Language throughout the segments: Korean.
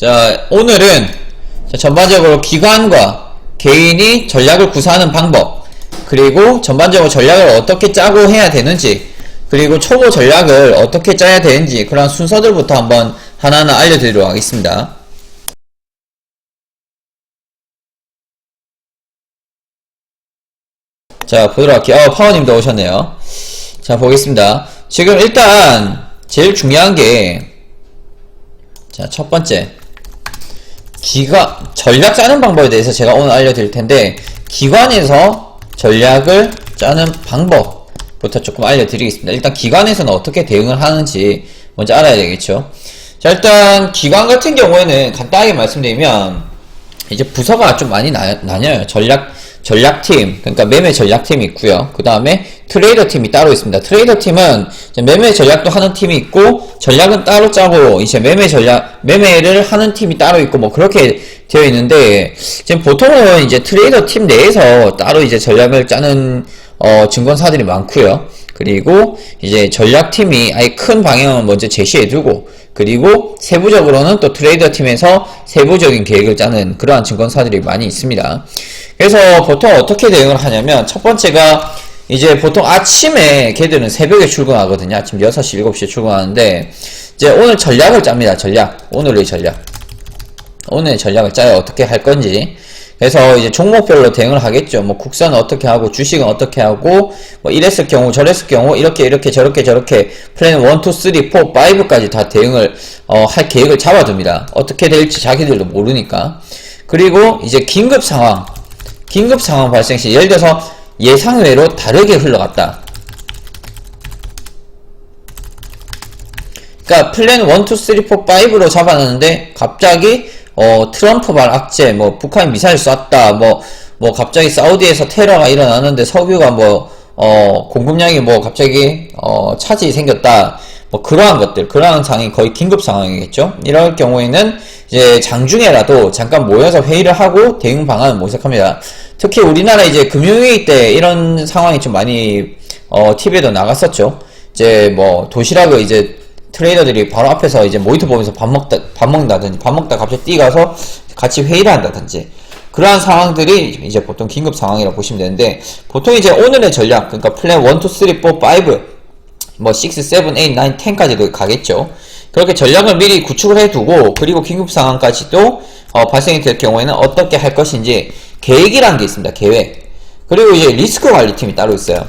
자, 오늘은 전반적으로 기관과 개인이 전략을 구사하는 방법, 그리고 전반적으로 전략을 어떻게 짜고 해야 되는지, 그리고 초보 전략을 어떻게 짜야 되는지 그런 순서들부터 한번 하나하나 알려드리도록 하겠습니다. 자, 보도록 할게요. 파워님도 오셨네요. 자, 보겠습니다. 지금 일단 제일 중요한 게, 자, 첫 번째 전략 짜는 방법에 대해서 제가 오늘 알려드릴 텐데, 기관에서 전략을 짜는 방법부터 조금 알려드리겠습니다. 일단 기관에서는 어떻게 대응을 하는지 먼저 알아야 되겠죠. 자, 일단 기관 같은 경우에는 간단하게 말씀드리면 이제 부서가 좀 많이 나뉘어요. 전략팀, 그러니까 매매 전략팀이 있고요. 그 다음에 트레이더 팀이 따로 있습니다. 트레이더 팀은 매매 전략도 하는 팀이 있고, 전략은 따로 짜고, 이제 매매를 하는 팀이 따로 있고, 뭐 그렇게 되어 있는데, 지금 보통은 이제 트레이더 팀 내에서 따로 이제 전략을 짜는 증권사들이 많고요. 그리고 이제 전략팀이 아예 큰 방향을 먼저 제시해두고, 그리고 세부적으로는 또 트레이더 팀에서 세부적인 계획을 짜는 그러한 증권사들이 많이 있습니다. 그래서 보통 어떻게 대응을 하냐면, 첫 번째가 이제 보통 아침에 걔들은 새벽에 출근하거든요. 아침 6시, 7시에 출근하는데, 이제 오늘 전략을 짭니다. 오늘의 전략을 짜요. 어떻게 할 건지. 그래서 이제 종목별로 대응을 하겠죠. 뭐 국산은 어떻게 하고, 주식은 어떻게 하고, 뭐 이랬을 경우 저랬을 경우 이렇게 저렇게 플랜 1, 2, 3, 4, 5까지 다 대응을 할 계획을 잡아둡니다. 어떻게 될지 자기들도 모르니까. 그리고 이제 긴급 상황 발생 시, 예를 들어서 예상외로 다르게 흘러갔다. 그러니까 플랜 1, 2, 3, 4, 5로 잡아놨는데 갑자기 트럼프발 악재, 뭐 북한이 미사일 쐈다, 뭐 갑자기 사우디에서 테러가 일어나는데 석유가 공급량이 갑자기 차질이 생겼다, 뭐 그러한 것들, 그러한 상황이 거의 긴급 상황이겠죠. 이럴 경우에는 이제 장중에라도 잠깐 모여서 회의를 하고 대응 방안을 모색합니다. 특히 우리나라 이제 금융위기 때 이런 상황이 좀 많이 TV에도 나갔었죠. 이제 뭐 도시락을 이제 트레이더들이 바로 앞에서 이제 모니터 보면서 밥 먹다 갑자기 뛰가서 같이 회의를 한다든지, 그러한 상황들이 이제 보통 긴급 상황이라고 보시면 되는데, 보통 이제 오늘의 전략, 그러니까 플랜 1, 2, 3, 4, 5, 뭐 6, 7, 8, 9, 10까지도 가겠죠. 그렇게 전략을 미리 구축을 해두고, 그리고 긴급 상황까지도 발생이 될 경우에는 어떻게 할 것인지 계획이라는 게 있습니다. 계획. 그리고 이제 리스크 관리팀이 따로 있어요.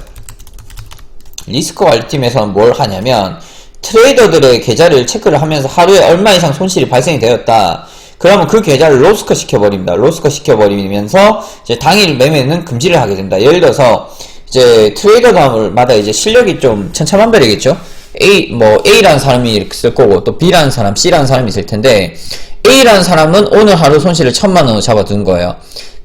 리스크 관리팀에서는 뭘 하냐면, 트레이더들의 계좌를 체크를 하면서 하루에 얼마 이상 손실이 발생이 되었다. 그러면 그 계좌를 로스컷 시켜버립니다. 로스컷 시켜버리면서 이제 당일 매매는 금지를 하게 됩니다. 예를 들어서 이제 트레이더마다 이제 실력이 좀 천차만별이겠죠. A라는 사람이 이렇게 있을 거고, 또 B라는 사람, C라는 사람이 있을 텐데, A라는 사람은 오늘 하루 손실을 1000만원을 잡아둔 거예요.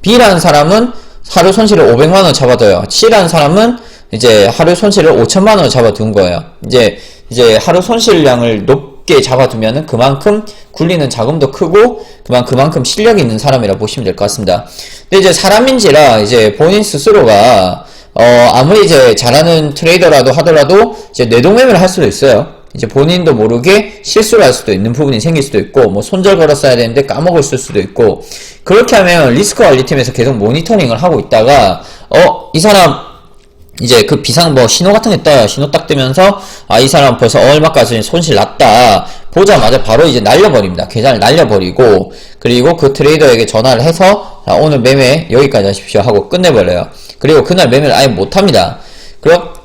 B라는 사람은 하루 손실을 500만원을 잡아둬요. C라는 사람은 이제 하루 손실을 5천만원을 잡아둔 거예요. 이제 하루 손실량을 높게 잡아두면은 그만큼 굴리는 자금도 크고, 그만큼 실력이 있는 사람이라고 보시면 될 것 같습니다. 근데 이제 사람인지라 이제 본인 스스로가 아무리 이제 잘하는 트레이더라도 하더라도 이제 뇌동매매를 할 수도 있어요. 이제 본인도 모르게 실수를 할 수도 있는 부분이 생길 수도 있고, 뭐 손절 걸었어야 되는데 까먹을 수도 있고, 그렇게 하면 리스크 관리팀에서 계속 모니터링을 하고 있다가 이 사람 이제 그 비상 신호 같은 게 떠요. 신호 딱 뜨면서 이 사람 벌써 얼마까지 손실 났다 보자마자 바로 이제 날려버립니다. 계좌를 날려버리고, 그리고 그 트레이더에게 전화를 해서 오늘 매매 여기까지 하십시오 하고 끝내버려요. 그리고 그날 매매를 아예 못합니다.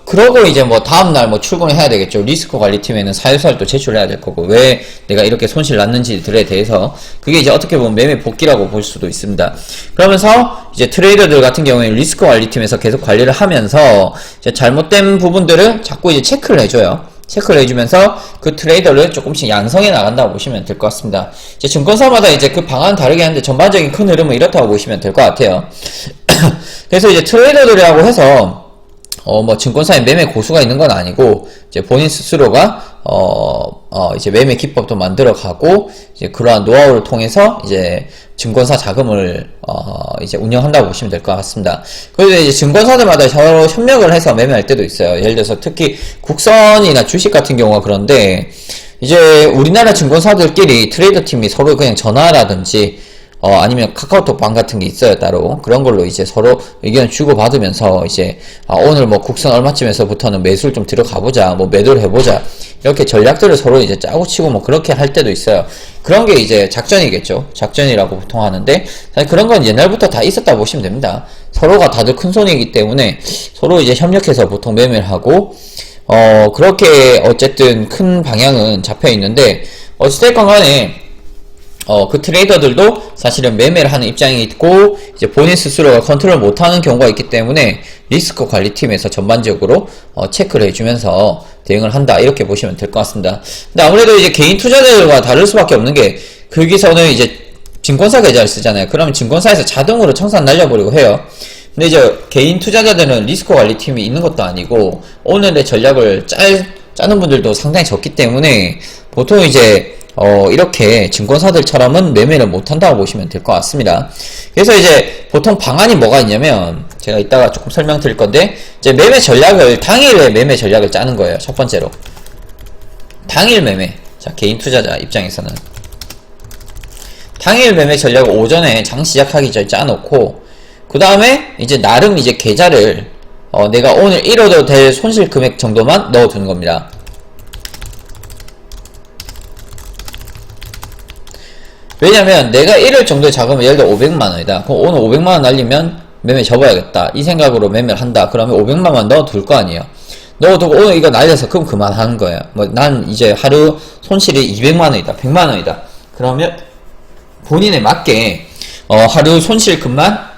그러고 이제 다음날 출근을 해야 되겠죠. 리스크 관리팀에는 사유서를 또 제출해야 될 거고, 왜 내가 이렇게 손실 났는지들에 대해서, 그게 이제 어떻게 보면 매매 복귀라고 볼 수도 있습니다. 그러면서 이제 트레이더들 같은 경우에는 리스크 관리팀에서 계속 관리를 하면서 이제 잘못된 부분들을 자꾸 이제 체크를 해줘요. 체크를 해주면서 그 트레이더를 조금씩 양성해 나간다고 보시면 될 것 같습니다. 이제 증권사마다 이제 그 방안은 다르게 하는데, 전반적인 큰 흐름은 이렇다고 보시면 될 것 같아요. 그래서 이제 트레이더들이라고 해서 증권사에 매매 고수가 있는 건 아니고, 이제 본인 스스로가, 이제 매매 기법도 만들어가고, 이제 그러한 노하우를 통해서, 이제 증권사 자금을, 이제 운영한다고 보시면 될 것 같습니다. 그리고 이제 증권사들마다 서로 협력을 해서 매매할 때도 있어요. 예를 들어서 특히 국선이나 주식 같은 경우가 그런데, 이제 우리나라 증권사들끼리 트레이더 팀이 서로 그냥 전화라든지 아니면 카카오톡 방 같은 게 있어요, 따로. 그런 걸로 이제 서로 의견을 주고받으면서, 이제, 오늘 뭐 국선 얼마쯤에서부터는 매수를 좀 들어가보자, 뭐 매도를 해보자. 이렇게 전략들을 서로 이제 짜고 치고 뭐 그렇게 할 때도 있어요. 그런 게 이제 작전이겠죠. 작전이라고 보통 하는데, 사실 그런 건 옛날부터 다 있었다 보시면 됩니다. 서로가 다들 큰 손이기 때문에 서로 이제 협력해서 보통 매매를 하고, 그렇게 어쨌든 큰 방향은 잡혀 있는데, 어찌됐건 간에, 그 트레이더들도 사실은 매매를 하는 입장이 있고, 이제 본인 스스로가 컨트롤 못하는 경우가 있기 때문에 리스크 관리팀에서 전반적으로 체크를 해주면서 대응을 한다, 이렇게 보시면 될 것 같습니다. 근데 아무래도 이제 개인 투자자들과 다를 수밖에 없는 게, 거기서는 이제 증권사 계좌를 쓰잖아요. 그러면 증권사에서 자동으로 청산 날려버리고 해요. 근데 이제 개인 투자자들은 리스크 관리팀이 있는 것도 아니고 오늘의 전략을 짜는 분들도 상당히 적기 때문에 보통 이제 이렇게 증권사들처럼은 매매를 못한다고 보시면 될 것 같습니다. 그래서 이제 보통 방안이 뭐가 있냐면, 제가 이따가 조금 설명드릴 건데, 이제 매매 전략을, 당일에 매매 전략을 짜는 거예요. 첫 번째로. 당일 매매. 자, 개인 투자자 입장에서는. 당일 매매 전략을 오전에 장 시작하기 전에 짜놓고, 그 다음에 이제 나름 이제 계좌를, 내가 오늘 잃어도 될 손실 금액 정도만 넣어두는 겁니다. 왜냐면 내가 잃을 정도의 자금을 예를 들어 500만원이다. 그럼 오늘 500만원 날리면 매매 접어야겠다, 이 생각으로 매매를 한다. 그러면 500만원 넣어둘 거 아니에요. 넣어두고 오늘 이거 날려서 그럼 그만하는 거예요. 뭐 난 이제 하루 손실이 200만원이다, 100만원이다. 그러면 본인에 맞게 하루 손실금만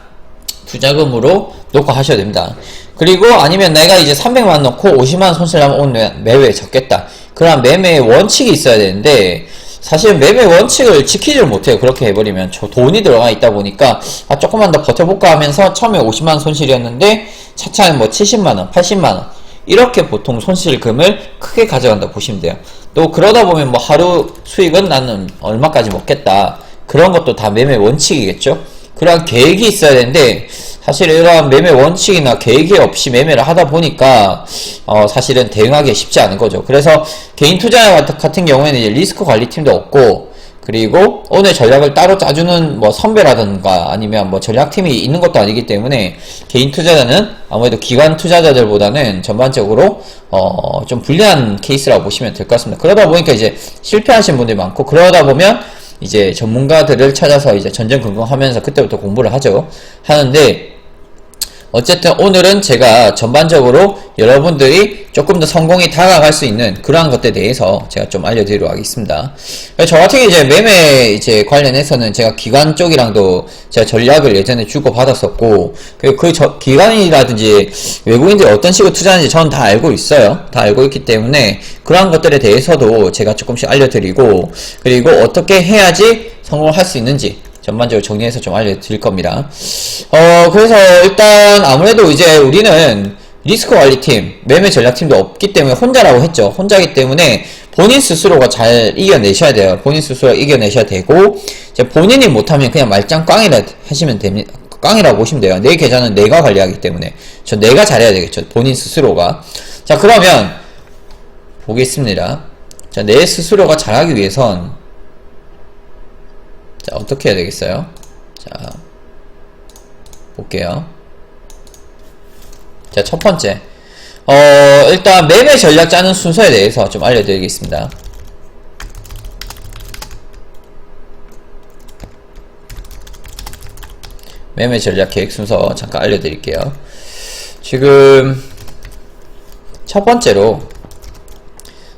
투자금으로 놓고 하셔야 됩니다. 그리고 아니면 내가 이제 300만원 넣고 50만원 손실하면 오늘 매매에 적겠다. 그럼 매매의 원칙이 있어야 되는데, 사실 매매 원칙을 지키지를 못해요. 그렇게 해버리면 돈이 들어가 있다 보니까 조금만 더 버텨볼까 하면서 처음에 50만원 손실이었는데 차차에 뭐 70만원, 80만원 이렇게 보통 손실금을 크게 가져간다 보시면 돼요. 또 그러다 보면 뭐 하루 수익은 나는 얼마까지 먹겠다, 그런 것도 다 매매 원칙이겠죠. 그러한 계획이 있어야 되는데, 사실 이러한 매매 원칙이나 계획이 없이 매매를 하다 보니까 사실은 대응하기 쉽지 않은 거죠. 그래서 개인 투자 같은 경우에는 이제 리스크 관리팀도 없고, 그리고 오늘 전략을 따로 짜주는 뭐 선배라든가 아니면 뭐 전략팀이 있는 것도 아니기 때문에 개인 투자자는 아무래도 기관 투자자들보다는 전반적으로 좀 불리한 케이스라고 보시면 될 것 같습니다. 그러다 보니까 이제 실패하신 분들이 많고, 그러다 보면 이제 전문가들을 찾아서 이제 전전긍긍하면서 그때부터 공부를 하는데, 어쨌든 오늘은 제가 전반적으로 여러분들이 조금 더 성공이 다가갈 수 있는 그러한 것들에 대해서 제가 좀 알려드리도록 하겠습니다. 저 같은 경우 이제 매매 이제 관련해서는 제가 기관 쪽이랑도 제가 전략을 예전에 주고 받았었고, 그 기관이라든지 외국인들이 어떤 식으로 투자하는지 저는 다 알고 있어요. 다 알고 있기 때문에 그러한 것들에 대해서도 제가 조금씩 알려드리고, 그리고 어떻게 해야지 성공을 할 수 있는지 전반적으로 정리해서 좀 알려드릴 겁니다. 그래서 일단 아무래도 이제 우리는 리스크 관리팀, 매매 전략팀도 없기 때문에 혼자라고 했죠. 혼자기 때문에 본인 스스로가 잘 이겨내셔야 돼요. 본인 스스로 이겨내셔야 되고, 이제 본인이 못하면 그냥 말짱 꽝이라 하시면 됩니다. 꽝이라고 보시면 돼요. 내 계좌는 내가 관리하기 때문에 내가 잘해야 되겠죠. 본인 스스로가. 자, 그러면 보겠습니다. 자, 내 스스로가 잘하기 위해선 자, 어떻게 해야 되겠어요? 자, 볼게요. 자, 첫 번째. 일단 매매 전략 짜는 순서에 대해서 좀 알려드리겠습니다. 매매 전략 계획 순서 잠깐 알려드릴게요. 지금 첫 번째로,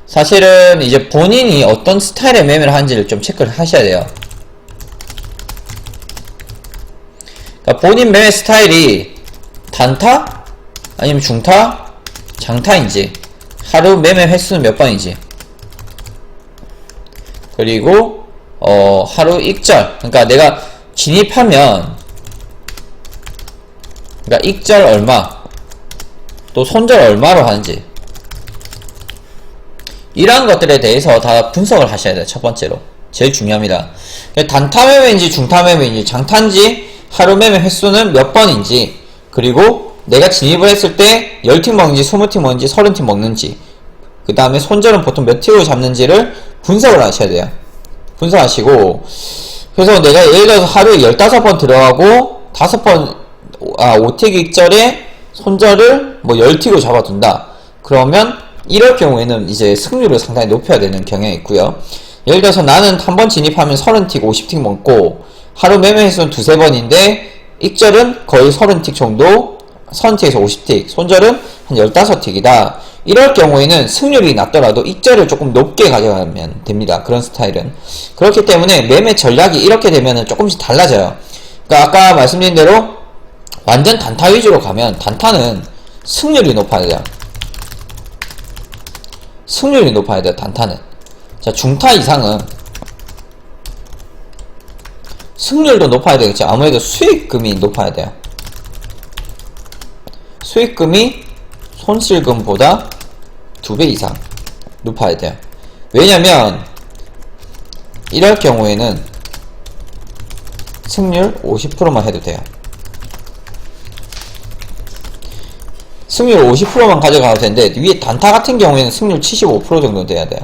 사실은 이제 본인이 어떤 스타일의 매매를 하는지를 좀 체크를 하셔야 돼요. 본인 매매 스타일이 단타? 아니면 중타? 장타인지, 하루 매매 횟수는 몇 번인지, 그리고 하루 익절, 그러니까 내가 진입하면 그러니까 익절 얼마, 또 손절 얼마로 하는지, 이러한 것들에 대해서 다 분석을 하셔야 돼요. 첫 번째로 제일 중요합니다. 단타 매매인지 중타 매매인지 장타인지 하루 매매 횟수는 몇 번인지, 그리고 내가 진입을 했을 때 10팀 먹는지 20팀 먹는지 30팀 먹는지, 그 다음에 손절은 보통 몇 틱으로 잡는지를 분석을 하셔야 돼요. 분석하시고, 그래서 내가 예를 들어서 하루에 15번 들어가고 5틱 익절에 손절을 뭐 10틱으로 잡아둔다. 그러면 이럴 경우에는 이제 승률을 상당히 높여야 되는 경향이 있고요. 예를 들어서 나는 한 번 진입하면 30틱, 50틱 먹고 하루 매매 횟수는 2-3번인데 익절은 거의 30틱 정도, 30틱에서 50틱, 손절은 한 15틱이다. 이럴 경우에는 승률이 낮더라도 익절을 조금 높게 가져가면 됩니다. 그런 스타일은. 그렇기 때문에 매매 전략이 이렇게 되면은 조금씩 달라져요. 그러니까 아까 말씀드린 대로 완전 단타 위주로 가면 단타는 승률이 높아야 돼요. 승률이 높아야 돼요, 단타는. 자, 중타 이상은 승률도 높아야 되겠죠. 아무래도 수익금이 높아야 돼요. 수익금이 손실금보다 2배 이상 높아야 돼요. 왜냐면 이럴 경우에는 승률 50%만 해도 돼요. 승률 50%만 가져가도 되는데 위에 단타 같은 경우에는 승률 75% 정도 돼야 돼요.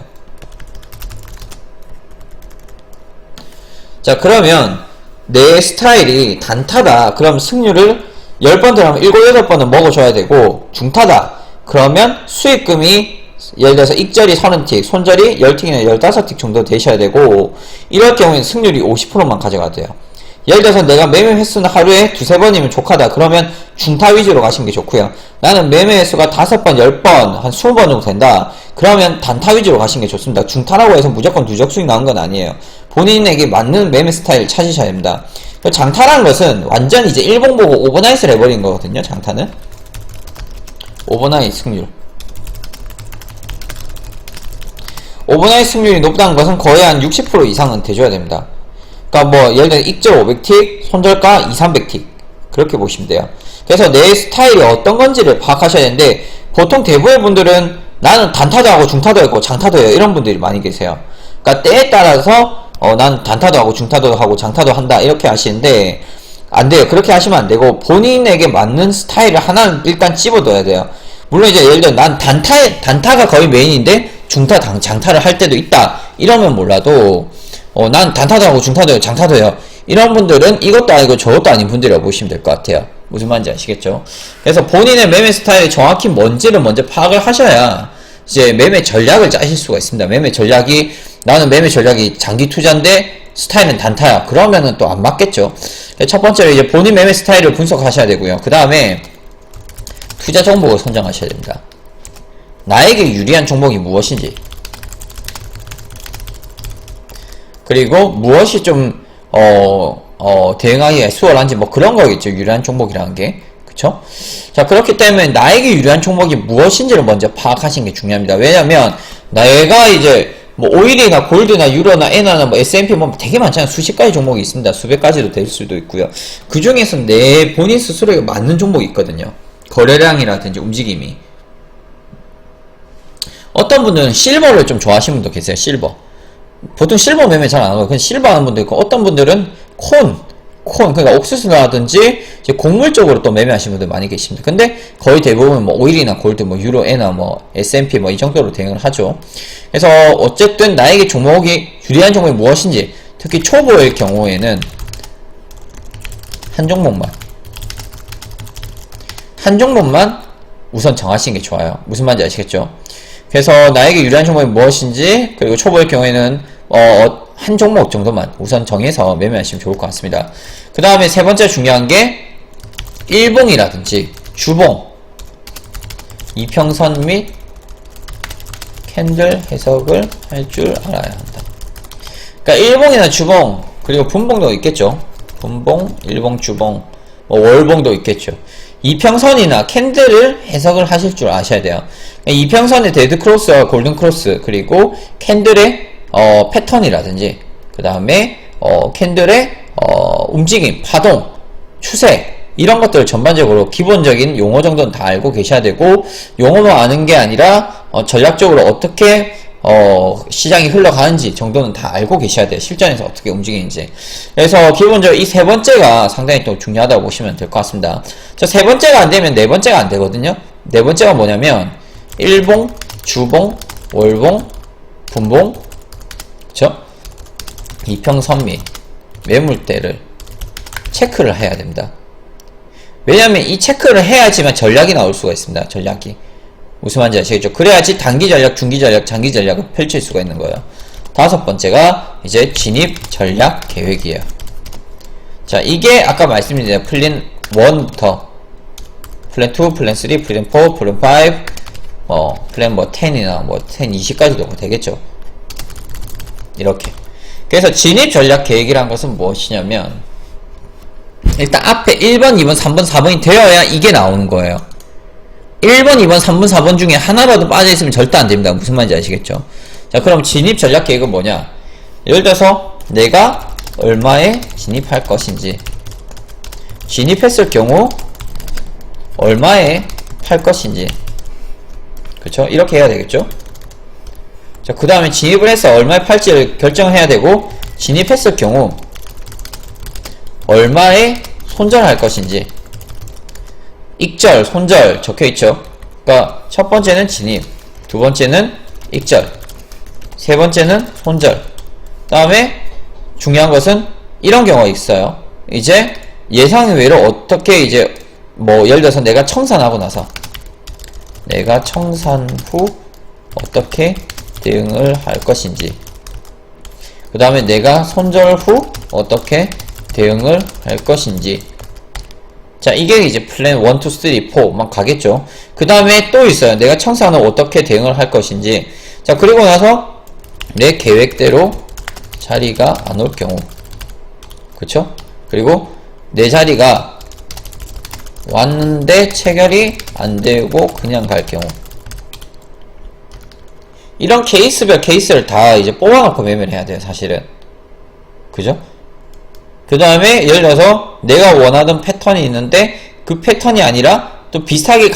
자, 그러면 내 스타일이 단타다. 그럼 승률을 10번 들어가면 7, 8번은 먹어줘야 되고, 중타다. 그러면 수익금이 예를 들어서 익절이 30틱, 손절이 10틱이나 15틱 정도 되셔야 되고, 이럴 경우에는 승률이 50%만 가져가야 돼요. 예를 들어서 내가 매매 횟수는 하루에 2-3번이면 족하다. 그러면 중타 위주로 가시는 게 좋고요. 나는 매매 횟수가 5번, 10번, 한 20번 정도 된다. 그러면 단타 위주로 가시는 게 좋습니다. 중타라고 해서 무조건 누적 수익 나온 건 아니에요. 본인에게 맞는 매매 스타일 찾으셔야 됩니다. 장타라는 것은 완전 이제 일봉 보고 오버나잇을 해버린 거거든요. 장타는 오버나잇 승률, 오버나잇 승률이 높다는 것은 거의 한 60% 이상은 돼줘야 됩니다. 그러니까 뭐 예를 들어 익절 500틱, 손절가 200-300틱 그렇게 보시면 돼요. 그래서 내 스타일이 어떤 건지를 파악하셔야 되는데, 보통 대부분의 분들은 나는 단타도 하고 중타도 하고 장타도 해요, 이런 분들이 많이 계세요. 그러니까 때에 따라서 난 단타도 하고 중타도 하고 장타도 한다 이렇게 하시는데 안 돼요. 그렇게 하시면 안 되고, 본인에게 맞는 스타일을 하나는 일단 집어둬야 돼요. 물론 이제 예를 들어 난 단타가 거의 메인인데 중타, 장타를 할 때도 있다 이러면 몰라도, 난 단타도 하고 중타도 해요, 장타도 해요, 이런 분들은 이것도 아니고 저것도 아닌 분들이라고 보시면 될 것 같아요. 무슨 말인지 아시겠죠? 그래서 본인의 매매 스타일이 정확히 뭔지를 먼저 파악을 하셔야 이제 매매 전략을 짜실 수가 있습니다. 나는 매매 전략이 장기 투자인데 스타일은 단타야. 그러면은 또 안 맞겠죠. 첫 번째로 이제 본인 매매 스타일을 분석하셔야 되고요. 그 다음에 투자 종목을 선정하셔야 됩니다. 나에게 유리한 종목이 무엇인지, 그리고 무엇이 좀 대응하기가 수월한지, 뭐 그런 거겠죠. 유리한 종목이라는 게. 그쵸? 자, 그렇기 때문에 나에게 유리한 종목이 무엇인지를 먼저 파악하시는 게 중요합니다. 왜냐면 내가 이제 뭐 오일이나 골드나 유로나 엔화나 뭐 S&P 뭐 되게 많잖아요. 수십 가지 종목이 있습니다. 수백 가지도 될 수도 있고요. 그 중에서 내 본인 스스로에 맞는 종목이 있거든요. 거래량이라든지 움직임이. 어떤 분들은 실버를 좀 좋아하시는 분도 계세요. 실버. 보통 실버 매매 잘 안 하고 그냥 실버 하는 분도 있고, 어떤 분들은 콘, 그러니까 옥수수라든지 이제 곡물 쪽으로 또 매매하시는 분들 많이 계십니다. 근데 거의 대부분 뭐 오일이나 골드, 뭐 유로, 엔화, 뭐 S&P 뭐 이 정도로 대응을 하죠. 그래서 어쨌든 나에게 종목이 유리한 종목이 무엇인지, 특히 초보일 경우에는 한 종목만 우선 정하시는 게 좋아요. 무슨 말인지 아시겠죠? 그래서 나에게 유리한 종목이 무엇인지, 그리고 초보일 경우에는 한 종목 정도만 우선 정해서 매매하시면 좋을 것 같습니다. 그 다음에 세 번째 중요한 게 일봉이라든지 주봉, 이평선 및 캔들 해석을 할 줄 알아야 한다. 그러니까 일봉이나 주봉, 그리고 분봉도 있겠죠. 분봉, 일봉, 주봉, 뭐 월봉도 있겠죠. 이평선이나 캔들을 해석을 하실 줄 아셔야 돼요. 이평선의 데드 크로스와 골든 크로스, 그리고 캔들의 패턴이라든지, 그 다음에 캔들의 움직임, 파동, 추세, 이런 것들을 전반적으로 기본적인 용어 정도는 다 알고 계셔야 되고, 용어만 아는 게 아니라 전략적으로 어떻게 시장이 흘러가는지 정도는 다 알고 계셔야 돼요. 실전에서 어떻게 움직이는지. 그래서 기본적으로 이 세 번째가 상당히 또 중요하다고 보시면 될 것 같습니다. 저 세 번째가 안 되면 네 번째가 안 되거든요. 네 번째가 뭐냐면 일봉, 주봉, 월봉, 분봉, 그쵸? 이평선미, 매물대를 체크를 해야 됩니다. 왜냐면 이 체크를 해야지만 전략이 나올 수가 있습니다. 전략이. 무슨 말인지 아시겠죠? 그래야지 단기 전략, 중기 전략, 장기 전략을 펼칠 수가 있는 거예요. 다섯 번째가 이제 진입 전략 계획이에요. 자, 이게 아까 말씀드린 대로 플랜 1부터 플랜 2, 플랜 3, 플랜 4, 플랜 5, 플랜 10이나 10, 20까지도 되겠죠. 이렇게. 그래서 진입 전략 계획이란 것은 무엇이냐면, 일단 앞에 1번, 2번, 3번, 4번이 되어야 이게 나오는 거예요. 1번, 2번, 3번, 4번 중에 하나라도 빠져있으면 절대 안됩니다. 무슨 말인지 아시겠죠? 자, 그럼 진입 전략 계획은 뭐냐? 예를 들어서 내가 얼마에 진입할 것인지, 진입했을 경우 얼마에 팔 것인지, 그쵸? 이렇게 해야 되겠죠? 자, 그 다음에 진입을 해서 얼마에 팔지를 결정해야 되고, 진입했을 경우 얼마에 손절할 것인지, 익절, 손절 적혀있죠. 그러니까 첫 번째는 진입, 두 번째는 익절, 세 번째는 손절. 다음에 중요한 것은 이런 경우가 있어요. 이제 예상 외로 어떻게 이제 예를 들어서 내가 청산하고 나서 내가 청산 후 어떻게 대응을 할 것인지, 그 다음에 내가 손절 후 어떻게 대응을 할 것인지. 자, 이게 이제 플랜 1, 2, 3, 4만 가겠죠. 그 다음에 또 있어요. 내가 청산 후 어떻게 대응을 할 것인지. 자, 그리고 나서 내 계획대로 자리가 안 올 경우, 그쵸? 그리고 내 자리가 왔는데 체결이 안 되고 그냥 갈 경우. 이런 케이스별 케이스를 다 이제 뽑아놓고 매매를 해야 돼요, 사실은. 그죠? 그 다음에 예를 들어서 내가 원하던 패턴이 있는데 그 패턴이 아니라 또 비슷하게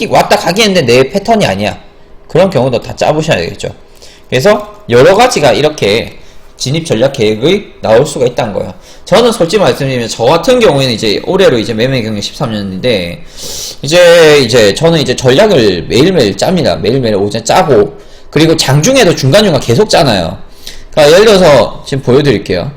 왔다 가긴 했는데 내 패턴이 아니야. 그런 경우도 다 짜보셔야 되겠죠. 그래서 여러 가지가 이렇게 진입 전략 계획이 나올 수가 있다는 거예요. 저는 솔직히 말씀드리면 저 같은 경우에는 이제 올해로 이제 매매 경력 13년인데 이제 저는 이제 전략을 매일매일 짭니다. 매일매일 오전 짜고, 그리고 장중에도 중간중간 계속 짜놔요. 그러니까 예를 들어서 지금 보여드릴게요.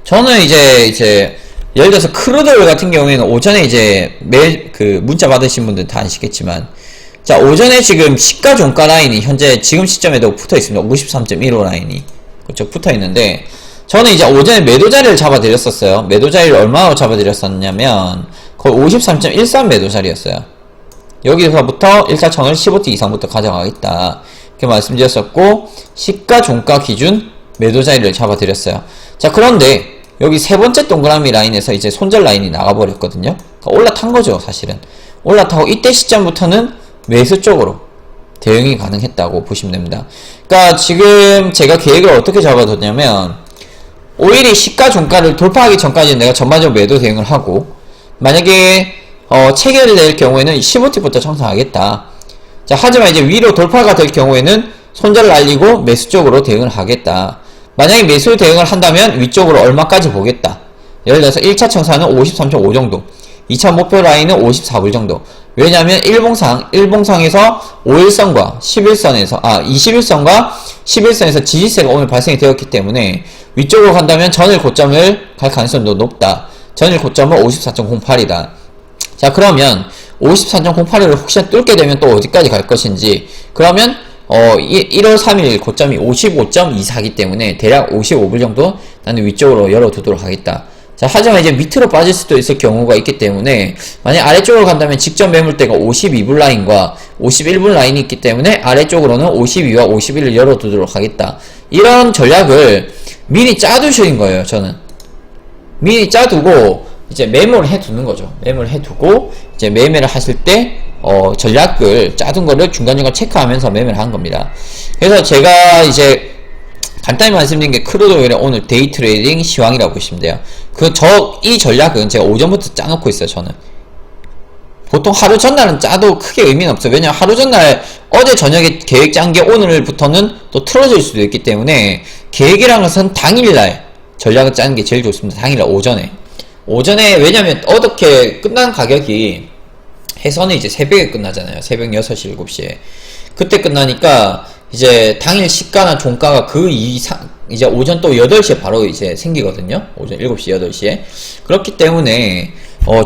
저는 이제 예를 들어서 크루드 같은 경우에는 오전에 이제 매일 문자 받으신 분들 다 아시겠지만, 자, 오전에 지금 시가 종가 라인이 현재 지금 시점에도 붙어 있습니다. 53.15 라인이. 그쵸, 붙어 있는데, 저는 이제 오전에 매도 자리를 잡아 드렸었어요. 매도 자리를 얼마로 잡아 드렸었냐면, 거의 53.13 매도 자리였어요. 여기서부터 1차청을 15대 이상부터 가져가겠다. 이렇게 말씀드렸었고, 시가 종가 기준 매도 자리를 잡아 드렸어요. 자, 그런데, 여기 세 번째 동그라미 라인에서 이제 손절 라인이 나가버렸거든요. 그러니까 올라탄 거죠, 사실은. 올라타고 이때 시점부터는 매수 쪽으로 대응이 가능했다고 보시면 됩니다. 그러니까 지금 제가 계획을 어떻게 잡아뒀냐면, 오일이 시가 종가를 돌파하기 전까지는 내가 전반적으로 매도 대응을 하고, 만약에 체결이 될 경우에는 15팁부터 청산하겠다. 자, 하지만 이제 위로 돌파가 될 경우에는 손절을 날리고 매수 쪽으로 대응을 하겠다. 만약에 매수 대응을 한다면 위쪽으로 얼마까지 보겠다. 예를 들어서 1차 청산은 53.5 정도, 2차 목표 라인은 54불 정도. 왜냐하면 일봉상에서 5일선과 21선과 11선에서 지지세가 오늘 발생이 되었기 때문에 위쪽으로 간다면 전일 고점을 갈 가능성도 높다. 전일 고점은 54.08이다. 자, 그러면 54.08을 혹시나 뚫게 되면 또 어디까지 갈 것인지. 그러면 1월 3일 고점이 55.24이기 때문에 대략 55불 정도 나는 위쪽으로 열어두도록 하겠다. 자, 하지만 이제 밑으로 빠질 수도 있을 경우가 있기 때문에, 만약 아래쪽으로 간다면 직전 매물대가 52불 라인과 51불 라인이 있기 때문에 아래쪽으로는 52와 51을 열어두도록 하겠다. 이런 전략을 미리 짜두신 거예요, 저는. 미리 짜두고 이제 매물을 해두는 거죠. 매물을 해두고 이제 매매를 하실 때 전략을 짜둔 거를 중간중간 체크하면서 매매를 한 겁니다. 그래서 제가 이제 간단히 말씀드린 게 크루드 오일의 오늘 데이 트레이딩 시황이라고 보시면 돼요. 이 전략은 제가 오전부터 짜놓고 있어요, 저는. 보통 하루 전날은 짜도 크게 의미는 없어요. 왜냐면 하루 전날, 어제 저녁에 계획 짠 게 오늘부터는 또 틀어질 수도 있기 때문에, 계획이라는 것은 당일날 전략을 짜는 게 제일 좋습니다. 당일날 오전에. 왜냐면 어떻게 끝난 가격이 해서는 이제 새벽에 끝나잖아요. 새벽 6시, 7시에. 그때 끝나니까 이제 당일 시가나 종가가 그 이상 이제 오전 또 8시에 바로 이제 생기거든요. 오전 7시, 8시에. 그렇기 때문에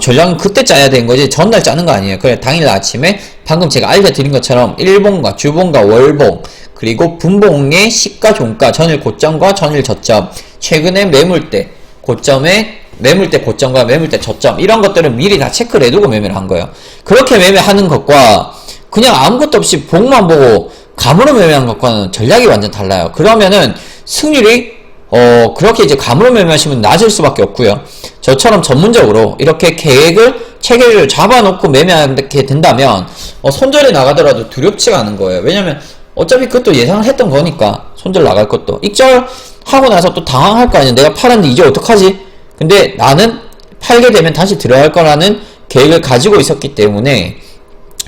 전략은 그때 짜야 되는 거지 전날 짜는 거 아니에요. 그래 당일 아침에 방금 제가 알려드린 것처럼 일봉과 주봉과 월봉 그리고 분봉의 시가 종가 전일 고점과 전일 저점 최근에 매물대 고점에 매물대 고점과 매물대 저점 이런 것들은 미리 다 체크를 해두고 매매를 한 거예요. 그렇게 매매하는 것과 그냥 아무것도 없이 봉만 보고 감으로 매매한 것과는 전략이 완전 달라요. 그러면은 승률이 그렇게 이제 감으로 매매하시면 낮을 수밖에 없고요. 저처럼 전문적으로 이렇게 체계를 잡아놓고 매매하게 된다면 손절이 나가더라도 두렵지가 않은 거예요. 왜냐면 어차피 그것도 예상을 했던 거니까 손절 나갈 것도 익절하고 나서 또 당황할 거 아니야. 내가 팔았는데 이제 어떡하지? 근데 나는 팔게 되면 다시 들어갈 거라는 계획을 가지고 있었기 때문에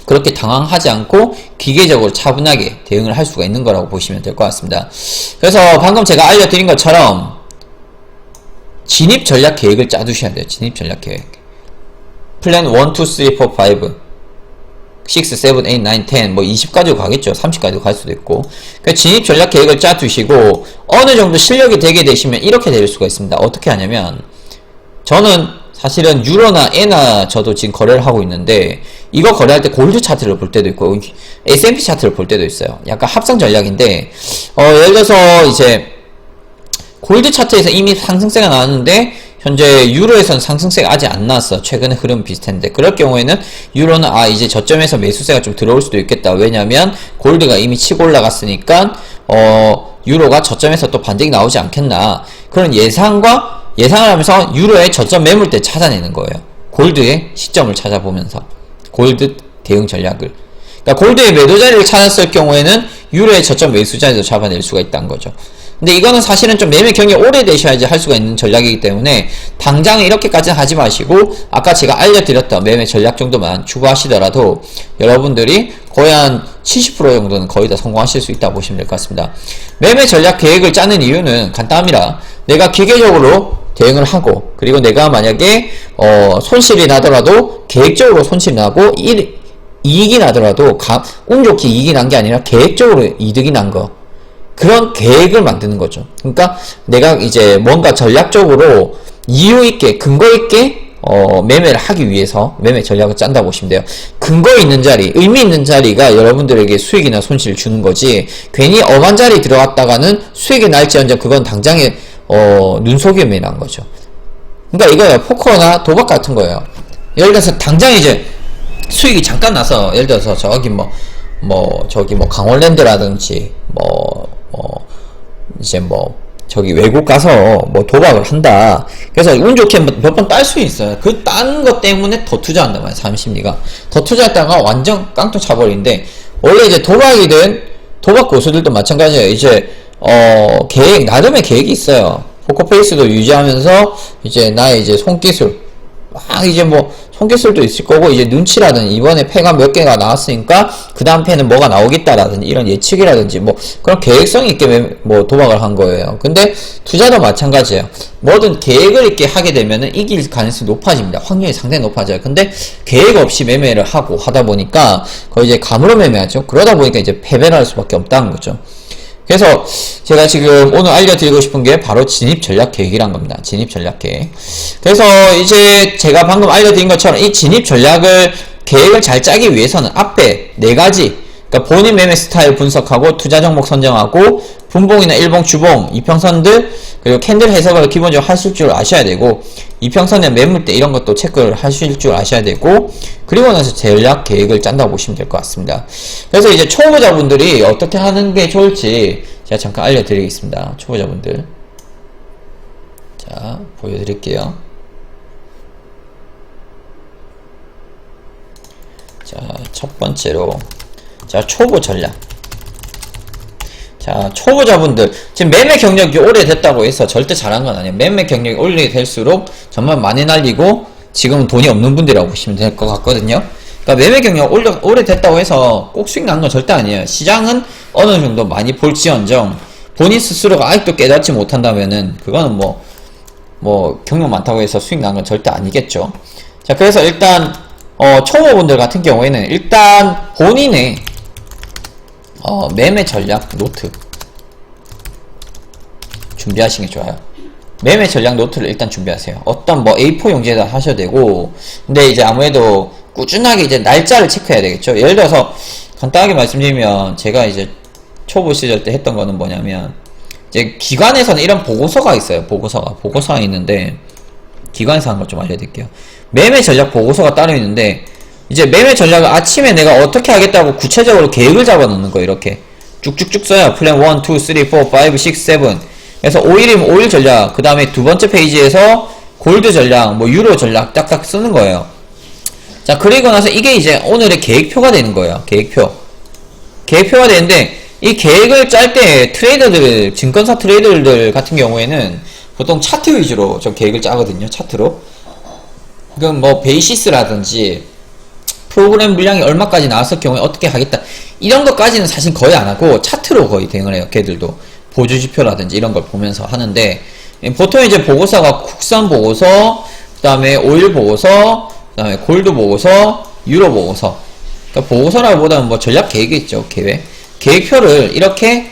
그렇게 당황하지 않고 기계적으로 차분하게 대응을 할 수가 있는 거라고 보시면 될 것 같습니다. 그래서 방금 제가 알려드린 것처럼 진입 전략 계획을 짜두셔야 돼요. 진입 전략 계획. 플랜 1, 2, 3, 4, 5 6, 7, 8, 9, 10 뭐 20까지도 가겠죠. 30까지도 갈 수도 있고. 그러니까 진입 전략 계획을 짜두시고 어느 정도 실력이 되게 되시면 이렇게 될 수가 있습니다. 어떻게 하냐면 저는 사실은 유로나 엔화 저도 지금 거래를 하고 있는데 이거 거래할 때 골드 차트를 볼 때도 있고 S&P 차트를 볼 때도 있어요. 약간 합성 전략인데 예를 들어서 이제 골드 차트에서 이미 상승세가 나왔는데 현재 유로에서는 상승세가 아직 안 나왔어. 최근에 흐름 비슷한데 그럴 경우에는 유로는 이제 저점에서 매수세가 좀 들어올 수도 있겠다. 왜냐면 골드가 이미 치고 올라갔으니까 유로가 저점에서 또 반등이 나오지 않겠나 그런 예상을 하면서 유로의 저점 매물대 찾아내는 거예요. 골드의 시점을 찾아보면서 골드 대응 전략을. 그러니까 골드의 매도 자리를 찾았을 경우에는 유로의 저점 매수 자리도 잡아낼 수가 있다는 거죠. 근데 이거는 사실은 좀 매매 경력이 오래되셔야지 할 수가 있는 전략이기 때문에 당장 이렇게까지는 하지 마시고 아까 제가 알려드렸던 매매 전략 정도만 추구하시더라도 여러분들이 거의 한 70% 정도는 거의 다 성공하실 수 있다고 보시면 될 것 같습니다. 매매 전략 계획을 짜는 이유는 간단합니다. 내가 기계적으로 대응을 하고 그리고 내가 만약에 손실이 나더라도 계획적으로 손실이 나고 이익이 나더라도 운 좋게 이익이 난 게 아니라 계획적으로 이득이 난 거 그런 계획을 만드는 거죠. 그러니까 내가 이제 뭔가 전략적으로 이유 있게 근거 있게 매매를 하기 위해서 매매 전략을 짠다고 보시면 돼요. 근거 있는 자리, 의미 있는 자리가 여러분들에게 수익이나 손실을 주는 거지 괜히 엄한 자리 들어갔다가는 수익이 날지언정 그건 당장에 눈속임이 난 거죠. 그러니까 이거요. 포커나 도박 같은 거예요. 예를 들어서 당장 이제 수익이 잠깐 나서 예를 들어서 저기 강원랜드라든지 저기 외국 가서 도박을 한다. 그래서 운 좋게 몇 번 딸 수 있어요. 그 딴 것 때문에 더 투자한단 말이야, 사람 심리가. 더 투자했다가 완전 깡통 차버리는데, 원래 이제 도박이든, 도박 고수들도 마찬가지예요. 이제, 나름의 계획이 있어요. 포커페이스도 유지하면서, 이제 나의 이제 손기술, 이제 손기술도 있을 거고, 이제 눈치라든지, 이번에 패가 몇 개가 나왔으니까, 그 다음 패는 뭐가 나오겠다라든지, 이런 예측이라든지, 그런 계획성 있게 도박을 한 거예요. 근데, 투자도 마찬가지예요. 뭐든 계획을 있게 하게 되면은 이길 가능성이 높아집니다. 확률이 상당히 높아져요. 근데, 계획 없이 매매를 하다 보니까, 거의 이제 감으로 매매하죠. 그러다 보니까 이제 패배를 할 수밖에 없다는 거죠. 그래서 제가 지금 오늘 알려드리고 싶은 게 바로 진입 전략 계획이란 겁니다. 진입 전략 계획. 그래서 이제 제가 방금 알려드린 것처럼 이 진입 계획을 잘 짜기 위해서는 앞에 4가지, 그러니까 본인 매매 스타일 분석하고 투자 종목 선정하고 분봉이나 일봉, 주봉, 이평선들 그리고 캔들 해석을 기본적으로 하실 줄 아셔야 되고 이평선의 매물대 이런 것도 체크를 하실 줄 아셔야 되고 그리고 나서 전략 계획을 짠다고 보시면 될 것 같습니다. 그래서 이제 초보자분들이 어떻게 하는 게 좋을지 제가 잠깐 알려드리겠습니다. 초보자분들 자 보여드릴게요. 자 첫 번째로 자 초보 전략. 자 초보자분들 지금 매매 경력이 오래됐다고 해서 절대 잘한 건 아니에요. 매매 경력이 오래될수록 정말 많이 날리고 지금은 돈이 없는 분들이라고 보시면 될 것 같거든요. 그러니까 매매 경력 오래됐다고 해서 꼭 수익 난 건 절대 아니에요. 시장은 어느 정도 많이 볼지언정 본인 스스로가 아직도 깨닫지 못한다면은 그거는 경력 많다고 해서 수익 난 건 절대 아니겠죠. 자 그래서 일단 초보분들 같은 경우에는 일단 본인의 매매 전략 노트 준비하시는 게 좋아요. 매매 전략 노트를 일단 준비하세요. 어떤 뭐 A4 용지에다 하셔도 되고, 근데 이제 아무래도 꾸준하게 이제 날짜를 체크해야 되겠죠. 예를 들어서 간단하게 말씀드리면 제가 이제 초보 시절 때 했던 거는 뭐냐면, 이제 기관에서는 이런 보고서가 있어요. 보고서가 있는데, 기관에서 한 걸 좀 알려드릴게요. 매매 전략 보고서가 따로 있는데, 이제 매매 전략을 아침에 내가 어떻게 하겠다고 구체적으로 계획을 잡아 놓는 거예요. 이렇게 쭉쭉쭉 써요. 플랜 1, 2, 3, 4, 5, 6, 7. 그래서 5일이면 5일 전략, 그 다음에 두 번째 페이지에서 골드 전략, 뭐 유로 전략 딱딱 쓰는 거예요. 자, 그리고 나서 이게 이제 오늘의 계획표가 되는 거예요. 계획표가 되는데, 이 계획을 짤 때 트레이더들, 증권사 트레이더들 같은 경우에는 보통 차트 위주로 저 계획을 짜거든요. 차트로. 그럼 뭐 베이시스라든지 프로그램 물량이 얼마까지 나왔을 경우에 어떻게 하겠다, 이런 것까지는 사실 거의 안 하고 차트로 거의 대응을 해요. 걔들도 보조지표라든지 이런 걸 보면서 하는데, 보통 이제 보고서가 국산 보고서, 그 다음에 오일 보고서, 그 다음에 골드 보고서, 유로 보고서. 그러니까 보고서라기보다는 뭐 전략 계획이겠죠. 계획표를 이렇게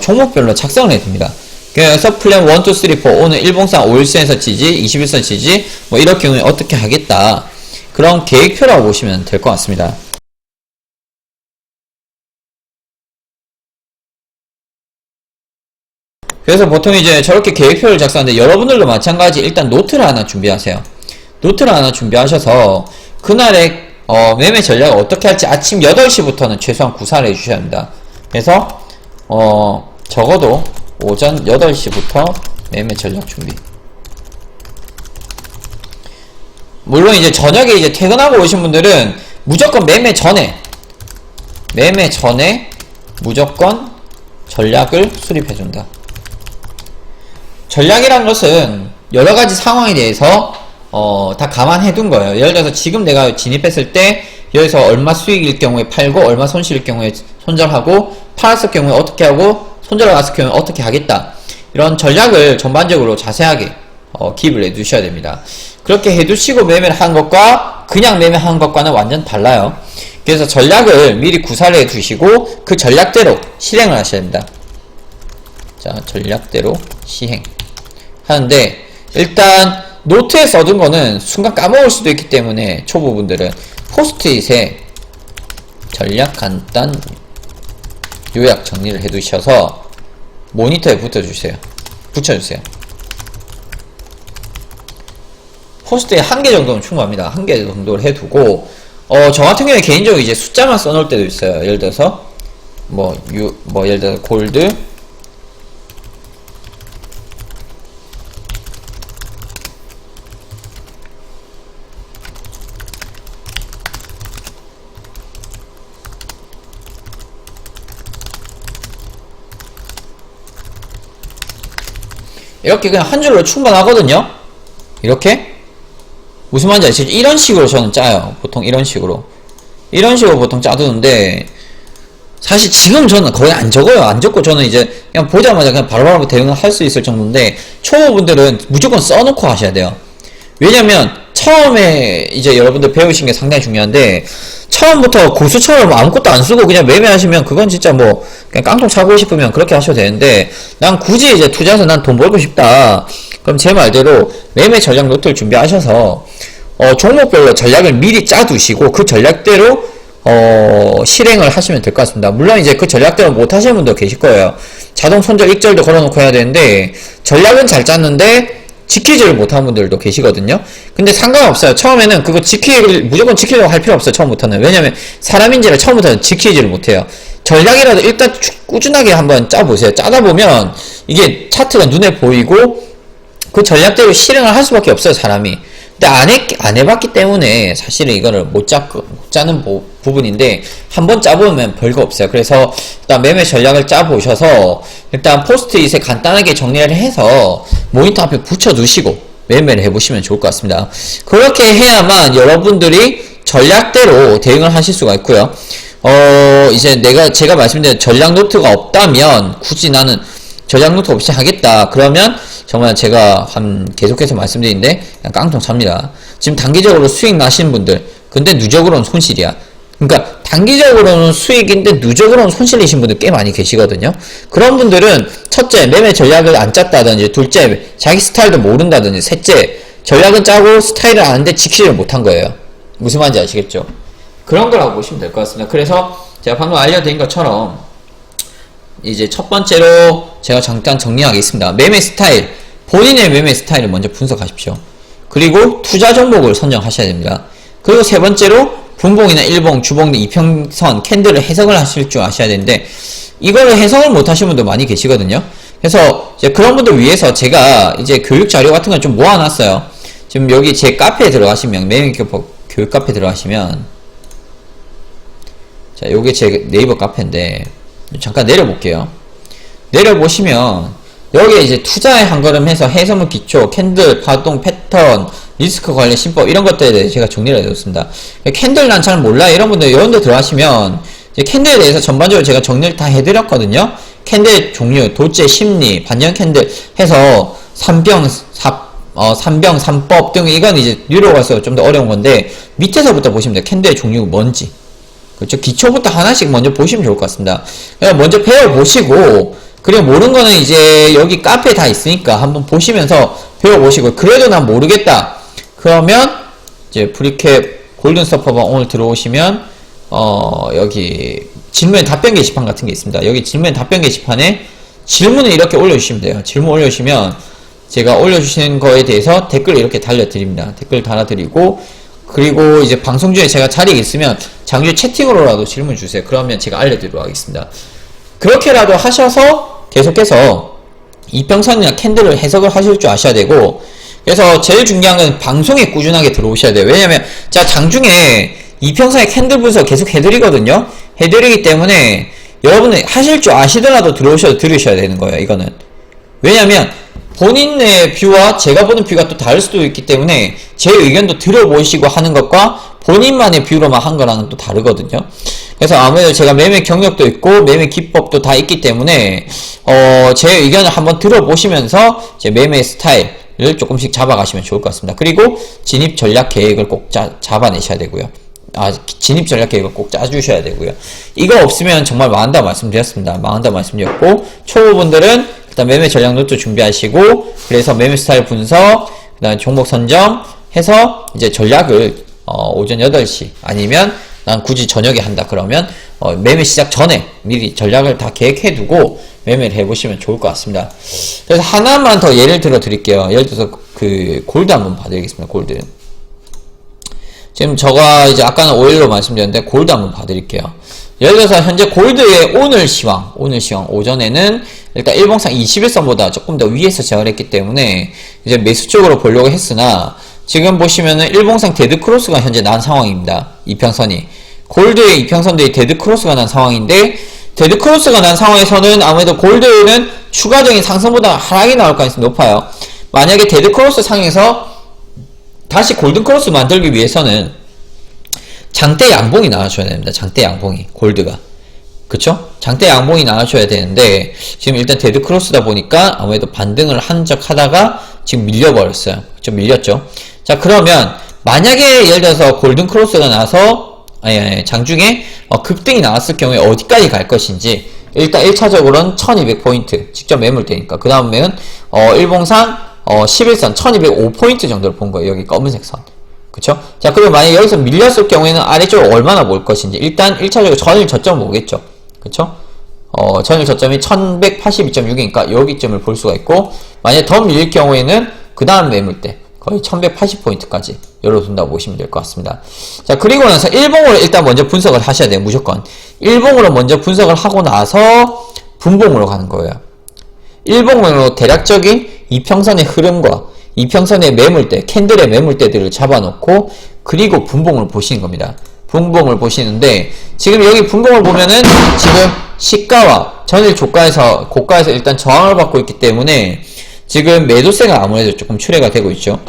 종목별로 작성을 해둡니다. 그래서 플랜 1, 2, 3, 4, 오늘 일봉상 5일선에서 지지, 21선 지지, 뭐 이럴 경우에 어떻게 하겠다, 그런 계획표라고 보시면 될 것 같습니다. 그래서 보통 이제 저렇게 계획표를 작성하는데, 여러분들도 마찬가지 일단 노트를 하나 준비하세요. 노트를 하나 준비하셔서 그날의 매매 전략을 어떻게 할지 아침 8시부터는 최소한 구사를 해주셔야 합니다. 그래서 적어도 오전 8시부터 매매 전략 준비. 물론 이제 저녁에 이제 퇴근하고 오신 분들은 무조건 매매 전에 무조건 전략을 수립해준다. 전략이란 것은 여러가지 상황에 대해서 다 감안해둔 거예요. 예를 들어서 지금 내가 진입했을 때 여기서 얼마 수익일 경우에 팔고, 얼마 손실일 경우에 손절하고, 팔았을 경우에 어떻게 하고, 손절을 갔을 경우에 어떻게 하겠다, 이런 전략을 전반적으로 자세하게 기입을 해두셔야 됩니다. 그렇게 해두시고 매매를 한 것과 그냥 매매하는 것과는 완전 달라요. 그래서 전략을 미리 구사를 해두시고 그 전략대로 실행을 하셔야 됩니다. 자, 전략대로 시행 하는데, 일단 노트에 써둔 거는 순간 까먹을 수도 있기 때문에 초보분들은 포스트잇에 전략 간단 요약 정리를 해두셔서 모니터에 붙여주세요. 포스트잇 1개 정도면 충분합니다. 1개 정도를 해두고, 저 같은 경우에 개인적으로 이제 숫자만 써놓을 때도 있어요. 예를 들어서 예를 들어서 골드, 이렇게 그냥 한 줄로 충분하거든요. 이렇게 무슨 말인지 아시죠? 이런 식으로 저는 짜요. 보통 이런 식으로 보통 짜두는데, 사실 지금 저는 거의 안 적어요. 안 적고 저는 이제 그냥 보자마자 그냥 바로바로 대응을 할 수 있을 정도인데, 초보분들은 무조건 써놓고 하셔야 돼요. 왜냐면 처음에 이제 여러분들 배우신 게 상당히 중요한데, 처음부터 고수처럼 아무것도 안 쓰고 그냥 매매하시면 그건 진짜 뭐 그냥 깡통 차고 싶으면 그렇게 하셔도 되는데, 난 굳이 이제 투자해서 난 돈 벌고 싶다, 그럼 제 말대로 매매 전략 노트를 준비하셔서 종목별로 전략을 미리 짜두시고 그 전략대로 실행을 하시면 될 것 같습니다. 물론 이제 그 전략대로 못 하시는 분도 계실 거예요. 자동 손절 익절도 걸어놓고 해야 되는데, 전략은 잘 짰는데 지키지를 못하는 분들도 계시거든요. 근데 상관없어요. 처음에는 그거 무조건 지키려고 할 필요 없어요. 처음부터는. 왜냐면 사람인지라 처음부터는 지키지를 못해요. 전략이라도 일단 꾸준하게 한번 짜보세요. 짜다 보면 이게 차트가 눈에 보이고 그 전략대로 실행을 할 수밖에 없어요, 사람이. 근데 안 해봤기 때문에 사실은 이거를 못 짜는 부분인데, 한번 짜보면 별거 없어요. 그래서 일단 매매 전략을 짜보셔서 일단 포스트잇에 간단하게 정리를 해서 모니터 앞에 붙여두시고 매매를 해보시면 좋을 것 같습니다. 그렇게 해야만 여러분들이 전략대로 대응을 하실 수가 있고요. 이제 제가 말씀드린 전략 노트가 없다면, 굳이 나는 전략 노트 없이 하겠다, 그러면 정말 제가 계속해서 말씀드리는데 그냥 깡통 찹니다. 지금 단기적으로 수익 나시는 분들, 근데 누적으로는 손실이야. 그러니까 단기적으로는 수익인데 누적으로는 손실이신 분들 꽤 많이 계시거든요. 그런 분들은 첫째, 매매 전략을 안 짰다든지, 둘째, 자기 스타일도 모른다든지, 셋째, 전략은 짜고 스타일을 아는데 지키지를 못한 거예요. 무슨 말인지 아시겠죠? 그런 거라고 보시면 될 것 같습니다. 그래서 제가 방금 알려드린 것처럼 이제 첫 번째로 제가 잠깐 정리하겠습니다. 매매 스타일, 본인의 매매 스타일을 먼저 분석하십시오. 그리고 투자 종목을 선정하셔야 됩니다. 그리고 세 번째로 분봉이나 일봉, 주봉 등 이평선, 캔들을 해석을 하실 줄 아셔야 되는데 이거를 해석을 못 하시는 분도 많이 계시거든요. 그래서 이제 그런 분들 위해서 제가 이제 교육 자료 같은 걸 좀 모아놨어요. 지금 여기 제 카페에 들어가시면, 교육 카페 들어가시면, 자, 요게 제 네이버 카페인데 잠깐 내려볼게요. 내려보시면 여기에 이제 투자의 한 걸음 해서 해소물 기초, 캔들, 파동, 패턴, 리스크 관리 신법 이런 것들에 대해서 제가 정리를 해줬습니다. 캔들 난 잘 몰라 이런 분들 이런 데 들어가시면 이제 캔들에 대해서 전반적으로 제가 정리를 다 해드렸거든요. 캔들 종류, 도체, 심리, 반영 캔들 해서 삼병, 삼법 등 이건 이제 뒤로 가서 좀 더 어려운 건데 밑에서부터 보시면 돼요. 캔들의 종류가 뭔지. 그렇죠. 기초부터 하나씩 먼저 보시면 좋을 것 같습니다. 그냥 먼저 배워보시고, 그리고 모르는 거는 이제 여기 카페에 다 있으니까 한번 보시면서 배워보시고, 그래도 난 모르겠다. 그러면 이제 프리캡 골든 서퍼방 오늘 들어오시면 여기 질문 답변 게시판 같은 게 있습니다. 여기 질문 답변 게시판에 질문을 이렇게 올려주시면 돼요. 질문 올려주시면 제가 올려주시는 거에 대해서 댓글을 이렇게 달려드립니다. 댓글 달아드리고, 그리고 이제 방송 중에 제가 자리에 있으면 장주 채팅으로라도 질문 주세요. 그러면 제가 알려드리도록 하겠습니다. 그렇게라도 하셔서 계속해서 이평선이나 캔들을 해석을 하실 줄 아셔야 되고, 그래서 제일 중요한 건 방송에 꾸준하게 들어오셔야 돼요. 왜냐면 제가 장중에 이평선의 캔들 분석 계속 해드리거든요. 해드리기 때문에 여러분은 하실 줄 아시더라도 들으셔야 되는 거예요. 이거는 왜냐면 본인의 뷰와 제가 보는 뷰가 또 다를 수도 있기 때문에 제 의견도 들어보시고 하는 것과 본인만의 뷰로만 한 거랑은 또 다르거든요. 그래서 아무래도 제가 매매 경력도 있고 매매 기법도 다 있기 때문에 제 의견을 한번 들어보시면서 제 매매 스타일을 조금씩 잡아가시면 좋을 것 같습니다. 그리고 진입 전략 계획을 꼭 잡아내셔야 되고요. 진입 전략 계획을 꼭 짜주셔야 되고요. 이거 없으면 정말 망한다 말씀드렸습니다. 망한다 말씀드렸고, 초보분들은 일단 매매 전략 노트 준비하시고, 그래서 매매 스타일 분석, 그 다음에 종목 선정 해서 이제 전략을 오전 8시 아니면 난 굳이 저녁에 한다 그러면 매매 시작 전에 미리 전략을 다 계획해 두고 매매를 해보시면 좋을 것 같습니다. 그래서 하나만 더 예를 들어 드릴게요. 예를 들어서 그 골드 한번 봐드리겠습니다. 골드. 지금 저가 이제 아까는 오일로 말씀드렸는데 골드 한번 봐드릴게요. 예를 들어서 현재 골드의 오늘 시황 오전에는 일단 일봉상 21선보다 조금 더 위에서 제어를 했기 때문에 이제 매수 쪽으로 보려고 했으나, 지금 보시면은 일봉상 데드크로스가 현재 난 상황입니다. 이평선이 골드의 이평선들이 데드크로스가 난 상황인데, 데드크로스가 난 상황에서는 아무래도 골드는 추가적인 상승보다 하락이 나올 가능성이 높아요. 만약에 데드크로스 상에서 다시 골든크로스 만들기 위해서는 장대 양봉이 나와줘야 됩니다. 장대 양봉이 골드가, 그쵸? 장대 양봉이 나와줘야 되는데 지금 일단 데드크로스다 보니까 아무래도 반등을 한 적 하다가 지금 밀려버렸어요. 좀 밀렸죠. 자, 그러면 만약에 예를 들어서 골든크로스가 나와서 장중에 급등이 나왔을 경우에 어디까지 갈 것인지, 일단 1차적으로는 1200포인트 직접 매물대니까, 그 다음에는 일봉상 11선 1205포인트 정도를 본 거예요. 여기 검은색 선. 그쵸? 자, 그러면 만약에 여기서 밀렸을 경우에는 아래쪽으로 얼마나 볼 것인지, 일단 1차적으로 전일 저점 보겠죠. 그쵸? 전일 저점이 1182.6이니까 여기점을 볼 수가 있고, 만약에 더 밀릴 경우에는 그 다음 매물대 거의 1180포인트까지 열어둔다고 보시면 될 것 같습니다. 자, 그리고 나서 일봉으로 일단 먼저 분석을 하셔야 돼요. 무조건 일봉으로 먼저 분석을 하고 나서 분봉으로 가는 거예요. 일봉으로 대략적인 이평선의 흐름과 이평선의 매물대, 캔들의 매물대들을 잡아놓고, 그리고 분봉을 보시는 겁니다. 분봉을 보시는데, 지금 여기 분봉을 보면은 지금 시가와 전일 고가에서 일단 저항을 받고 있기 때문에 지금 매도세가 아무래도 조금 출회가 되고 있죠.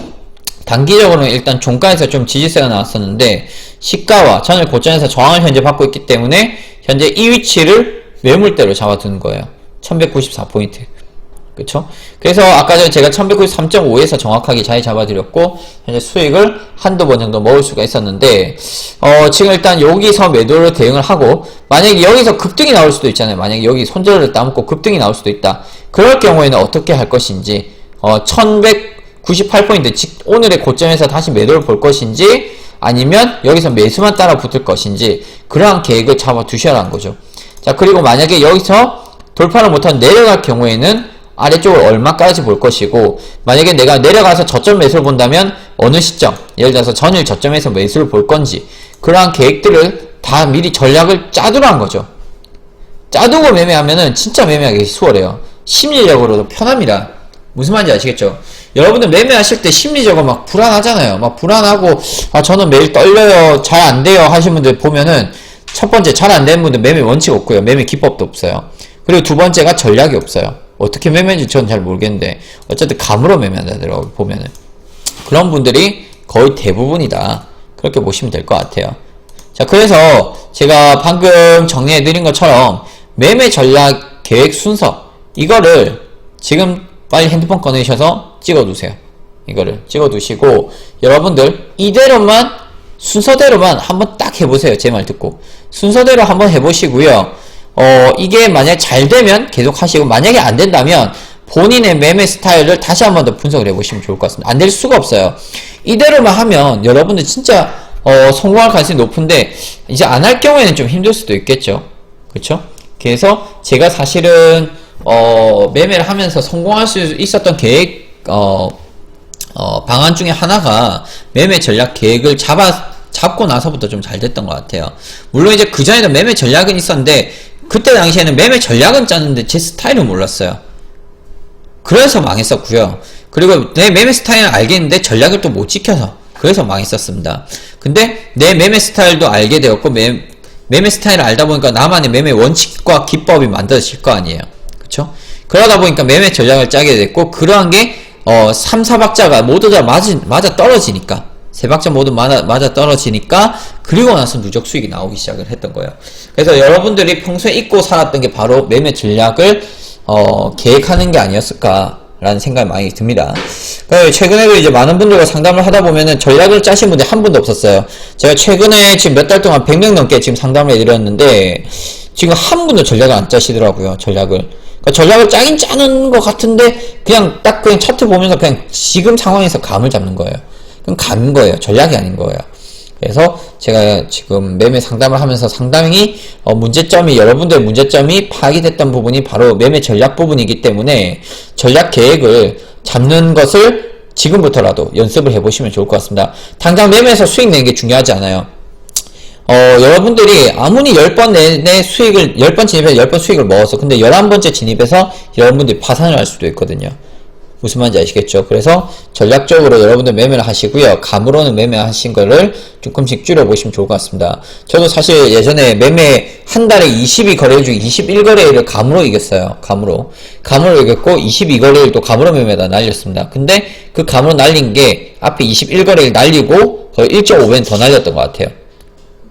단기적으로는 일단 종가에서 좀 지지세가 나왔었는데 시가와 전일 고점에서 저항을 현재 받고 있기 때문에 현재 이 위치를 매물대로 잡아두는 거예요. 1194포인트. 그쵸? 그래서 아까 전에 제가 1193.5에서 정확하게 자리 잡아드렸고, 현재 수익을 한두 번 정도 먹을 수가 있었는데, 지금 일단 여기서 매도를 대응을 하고, 만약에 여기서 급등이 나올 수도 있잖아요. 만약에 여기 손절을 따먹고 급등이 나올 수도 있다. 그럴 경우에는 어떻게 할 것인지, 1198포인트, 즉, 오늘의 고점에서 다시 매도를 볼 것인지, 아니면 여기서 매수만 따라 붙을 것인지, 그러한 계획을 잡아 두셔라는 거죠. 자, 그리고 만약에 여기서 돌파를 못하면 내려갈 경우에는 아래쪽을 얼마까지 볼 것이고, 만약에 내가 내려가서 저점 매수를 본다면 어느 시점, 예를 들어서 전일 저점에서 매수를 볼 건지, 그러한 계획들을 다 미리 전략을 짜두라는 거죠. 짜두고 매매하면은 진짜 매매하기 수월해요. 심리적으로도 편합니다. 무슨 말인지 아시겠죠? 여러분들 매매하실 때 심리적으로 막 불안하잖아요. 막 불안하고, 저는 매일 떨려요, 잘 안 돼요 하시는 분들 보면은, 첫 번째 잘 안 되는 분들 매매 원칙 없고요. 매매 기법도 없어요. 그리고 두 번째가 전략이 없어요. 어떻게 매매인지 전 잘 모르겠는데, 어쨌든 감으로 매매한다더라고요, 보면은. 그런 분들이 거의 대부분이다. 그렇게 보시면 될 것 같아요. 자, 그래서 제가 방금 정리해드린 것처럼 매매 전략 계획 순서, 이거를 지금 빨리 핸드폰 꺼내셔서 찍어두세요. 이거를 찍어두시고, 여러분들 이대로만, 순서대로만 한번 딱 해보세요. 제 말 듣고. 순서대로 한번 해보시고요. 이게 만약에 잘 되면 계속 하시고, 만약에 안 된다면 본인의 매매 스타일을 다시 한 번 더 분석을 해보시면 좋을 것 같습니다. 안 될 수가 없어요. 이대로만 하면 여러분들 진짜 성공할 가능성이 높은데, 이제 안 할 경우에는 좀 힘들 수도 있겠죠. 그쵸? 그래서 제가 사실은 매매를 하면서 성공할 수 있었던 계획 방안 중에 하나가 매매 전략 계획을 잡고 나서부터 좀 잘 됐던 것 같아요. 물론 이제 그 전에도 매매 전략은 있었는데, 그때 당시에는 매매 전략은 짰는데 제 스타일은 몰랐어요. 그래서 망했었고요. 그리고 내 매매 스타일은 알겠는데 전략을 또 못 지켜서, 그래서 망했었습니다. 근데 내 매매 스타일도 알게 되었고, 매매 스타일을 알다 보니까 나만의 매매 원칙과 기법이 만들어질 거 아니에요. 그쵸? 그러다 보니까 매매 전략을 짜게 됐고, 그러한 게 3, 4박자가 모두 다 맞아 떨어지니까, 세 박자 모두 맞아 떨어지니까, 그리고 나서 누적 수익이 나오기 시작을 했던 거예요. 그래서 여러분들이 평소에 잊고 살았던 게 바로 매매 전략을 계획하는 게 아니었을까라는 생각이 많이 듭니다. 최근에도 이제 많은 분들과 상담을 하다 보면은 전략을 짜신 분들이 한 분도 없었어요. 제가 최근에 지금 몇 달 동안 100명 넘게 지금 상담을 해드렸는데, 지금 한 분도 전략을 안 짜시더라고요. 전략을 짜긴 짜는 것 같은데, 그냥 차트 보면서 그냥 지금 상황에서 감을 잡는 거예요. 그럼 감인 거예요. 전략이 아닌 거예요. 그래서 제가 지금 매매 상담을 하면서 상당히 여러분들의 문제점이 파악이 됐던 부분이 바로 매매 전략 부분이기 때문에, 전략 계획을 잡는 것을 지금부터라도 연습을 해보시면 좋을 것 같습니다. 당장 매매에서 수익 내는 게 중요하지 않아요. 여러분들이 아무리 10번 내 수익을, 10번 진입해서 10번 수익을 먹어서, 근데 11번째 진입해서 여러분들이 파산을 할 수도 있거든요. 무슨 말인지 아시겠죠? 그래서 전략적으로 여러분들 매매를 하시고요. 감으로는 매매하신 거를 조금씩 줄여보시면 좋을 것 같습니다. 저도 사실 예전에 매매 한 달에 22거래일 중 21거래일을 감으로 이겼어요. 감으로 이겼고, 22거래일 또 감으로 매매다 날렸습니다. 근데 그 감으로 날린 게 앞에 21거래일 날리고 거의 1.5배는 더 날렸던 것 같아요.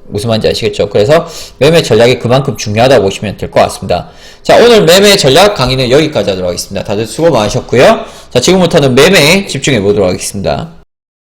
무슨 말인지 아시겠죠? 그래서 매매 전략이 그만큼 중요하다고 보시면 될 것 같습니다. 자, 오늘 매매 전략 강의는 여기까지 하도록 하겠습니다. 다들 수고 많으셨고요. 자, 지금부터는 매매에 집중해 보도록 하겠습니다.